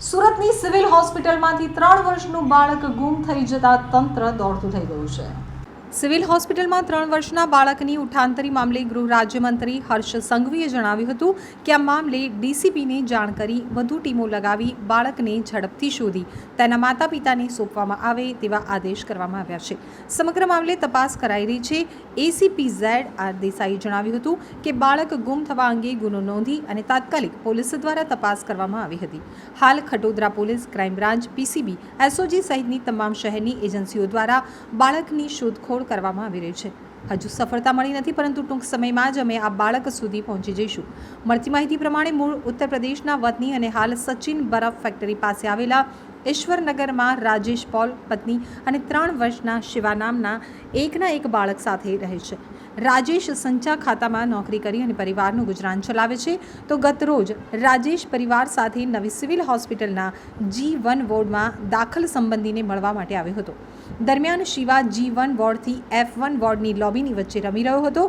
સુરતની સિવિલ હોસ્પિટલમાંથી 3 વર્ષનું બાળક ગુમ થઈ જતા તંત્ર દોડતું થઈ ગયું છે। સિવિલ હોસ્પિટલમાં 3 વર્ષના બાળકની ઉઠાંતરી મામલે ગૃહ રાજ્યમંત્રી હર્ષ સંઘવીએ જણાવ્યું હતું કે આ મામલે ડીસીપીને જાણ કરી વધુ ટીમો લગાવી બાળકને ઝડપથી શોધી તેના માતા પિતાને સોંપવામાં આવે તેવા આદેશ કરવામાં આવ્યા છે। સમગ્ર મામલે તપાસ કરાઈ રહી છે। એસીપી ZR દેસાઈએ જણાવ્યું હતું કે બાળક ગુમ થવા અંગે ગુનો નોંધી અને તાત્કાલિક પોલીસ દ્વારા તપાસ કરવામાં આવી હતી। હાલ Khatodara police, crime branch, PCB, SOG સહિતની તમામ શહેરની એજન્સીઓ દ્વારા બાળકની શોધખોળ કરવામાં આવી રહી છે। હજુ સફળતા મળી નથી, પરંતુ ટૂંક સમયમાં જ અમે આ બાળક સુધી પહોંચી જઈશું। મળતી માહિતી પ્રમાણે મૂળ ઉત્તર પ્રદેશના વતની અને હાલ સચિન બરફ ફેક્ટરી પાસે આવેલા ઈશ્વરનગરમાં રાજેશ પોલ, પત્ની અને 3 વર્ષના શિવા નામના એકના એક બાળક સાથે રહે છે। રાજેશ સંચા ખાતામાં નોકરી કરી અને પરિવારનું ગુજરાન ચલાવે છે। તો ગત રોજ રાજેશ પરિવાર સાથે નવી સિવિલ હોસ્પિટલના G1 વોર્ડમાં દાખલ સંબંધીને મળવા માટે આવ્યો હતો। દરમિયાન શિવા G1 વોર્ડથી F1 વોર્ડની લોબીની વચ્ચે રમી રહ્યો હતો।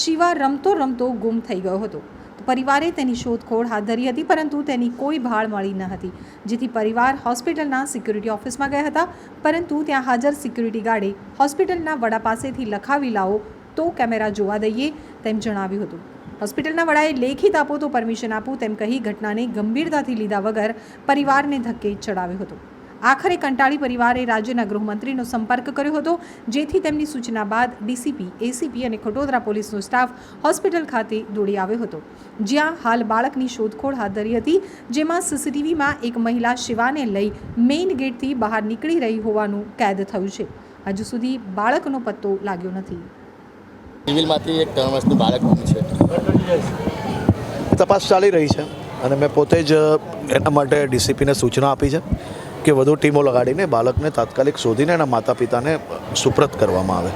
શિવા રમતો રમતો ગુમ થઈ ગયો હતો। પરિવારે તેની શોધખોળ હાથ ધરી હતી, પરંતુ તેની કોઈ ભાળ મળી ન હતી, જેથી પરિવાર હોસ્પિટલના સિક્યુરિટી ઓફિસમાં ગયા હતા, પરંતુ ત્યાં હાજર સિક્યુરિટી ગાર્ડે હોસ્પિટલના વડા પાસેથી લખાવી લાવો તો કેમેરા જોવા દઈએ તેમ જણાવ્યું હતું। હોસ્પિટલના વડાએ લેખિત આપો તો પરમિશન આપું તેમ કહી ઘટનાને ગંભીરતાથી લીધા વગર પરિવારને ધક્કે ચડાવ્યો હતો। આખરે કંટાળી પરિવારે રાજ્યના ગૃહમંત્રીનો સંપર્ક કર્યો હતો, જેથી તેમની સૂચના બાદ ડીસીપી, એસીપી અને ખટોદરા પોલીસનો સ્ટાફ હોસ્પિટલ ખાતે દોડી આવ્યો હતો, જ્યાં હાલ બાળકની શોધખોળ હાથ ધરી હતી, જેમાં સીસીટીવીમાં એક મહિલા શિવાને લઈ મેઇન ગેટથી બહાર નીકળી રહી હોવાનું કેદ થયું છે। હજુ સુધી બાળકનો પત્તો લાગ્યો નથી। સિવિલમાંથી એક 3 વર્ષનું બાળક છે। તપાસ ચાલી રહી છે અને મેં પોતે જ એના માટે ડીસીપીને સૂચના આપી છે કે વધુ ટીમો લગાડીને બાળકને તાત્કાલિક શોધીને એના માતા પિતાને સુપ્રત કરવામાં આવે।